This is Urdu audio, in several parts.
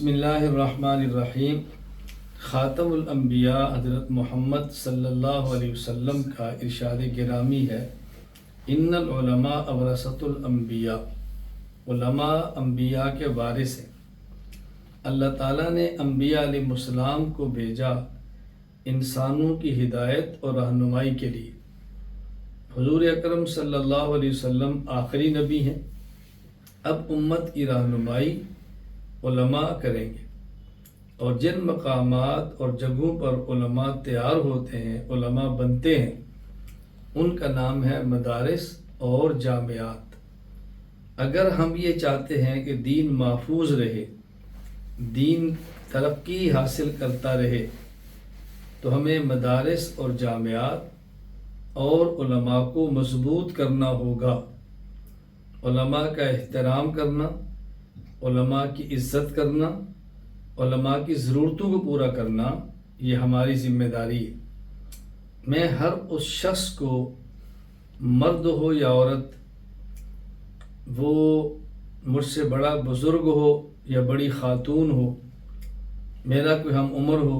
بسم اللہ الرحمن الرحیم۔ خاتم الانبیاء حضرت محمد صلی اللہ علیہ وسلم کا ارشاد گرامی ہے، ان العلماء ورثۃ الانبیاء، علماء انبیاء کے وارث ہیں۔ اللہ تعالیٰ نے انبیاء علیہ السلام کو بھیجا انسانوں کی ہدایت اور رہنمائی کے لیے۔ حضور اکرم صلی اللہ علیہ وسلم آخری نبی ہیں۔ اب امت کی رہنمائی علماء کریں گے، اور جن مقامات اور جگہوں پر علماء تیار ہوتے ہیں، علماء بنتے ہیں، ان کا نام ہے مدارس اور جامعات۔ اگر ہم یہ چاہتے ہیں کہ دین محفوظ رہے، دین ترقی حاصل کرتا رہے، تو ہمیں مدارس اور جامعات اور علماء کو مضبوط کرنا ہوگا۔ علماء کا احترام کرنا، علماء کی عزت کرنا، علماء کی ضرورتوں کو پورا کرنا، یہ ہماری ذمہ داری ہے۔ میں ہر اس شخص کو، مرد ہو یا عورت، وہ مجھ سے بڑا بزرگ ہو یا بڑی خاتون ہو، میرا کوئی ہم عمر ہو،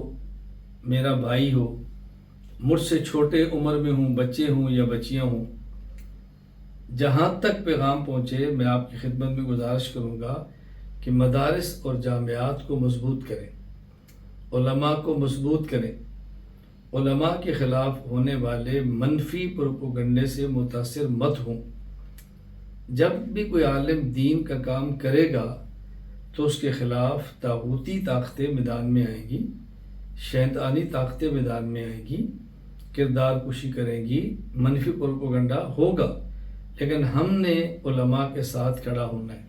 میرا بھائی ہو، مجھ سے چھوٹے عمر میں ہوں، بچے ہوں یا بچیاں ہوں، جہاں تک پیغام پہنچے، میں آپ کی خدمت میں گزارش کروں گا کہ مدارس اور جامعات کو مضبوط کریں، علماء کو مضبوط کریں، علماء کے خلاف ہونے والے منفی پروپیگنڈے سے متاثر مت ہوں۔ جب بھی کوئی عالم دین کا کام کرے گا تو اس کے خلاف طاغوتی طاقتیں میدان میں آئیں گی، شیطانی طاقتیں میدان میں آئیں گی، کردار کشی کریں گی، منفی پروپیگنڈا ہوگا، لیکن ہم نے علماء کے ساتھ کھڑا ہونا ہے۔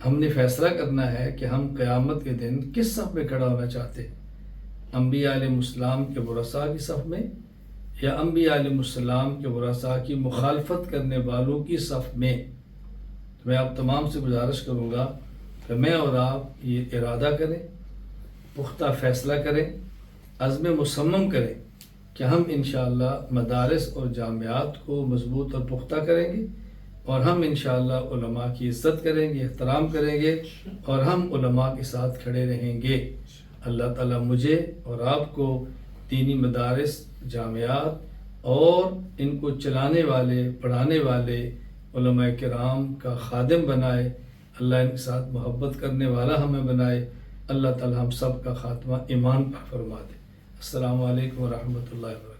ہم نے فیصلہ کرنا ہے کہ ہم قیامت کے دن کس صف میں کھڑا ہونا چاہتے ہیں، انبیاء علیہ السلام کے ورثاء کی صف میں یا انبیاء علیہ السلام کے ورثاء کی مخالفت کرنے والوں کی صف میں۔ میں آپ تمام سے گزارش کروں گا کہ میں اور آپ یہ ارادہ کریں، پختہ فیصلہ کریں، عزم مصمم کریں کہ ہم انشاءاللہ مدارس اور جامعات کو مضبوط اور پختہ کریں گے، اور ہم انشاءاللہ علماء کی عزت کریں گے، احترام کریں گے، اور ہم علماء کے ساتھ کھڑے رہیں گے۔ اللہ تعالیٰ مجھے اور آپ کو دینی مدارس، جامعات اور ان کو چلانے والے، پڑھانے والے علماء کرام کا خادم بنائے، اللہ ان کے ساتھ محبت کرنے والا ہمیں بنائے۔ اللہ تعالیٰ ہم سب کا خاتمہ ایمان پر فرما دے۔ السلام علیکم ورحمۃ اللہ وبرکاتہ۔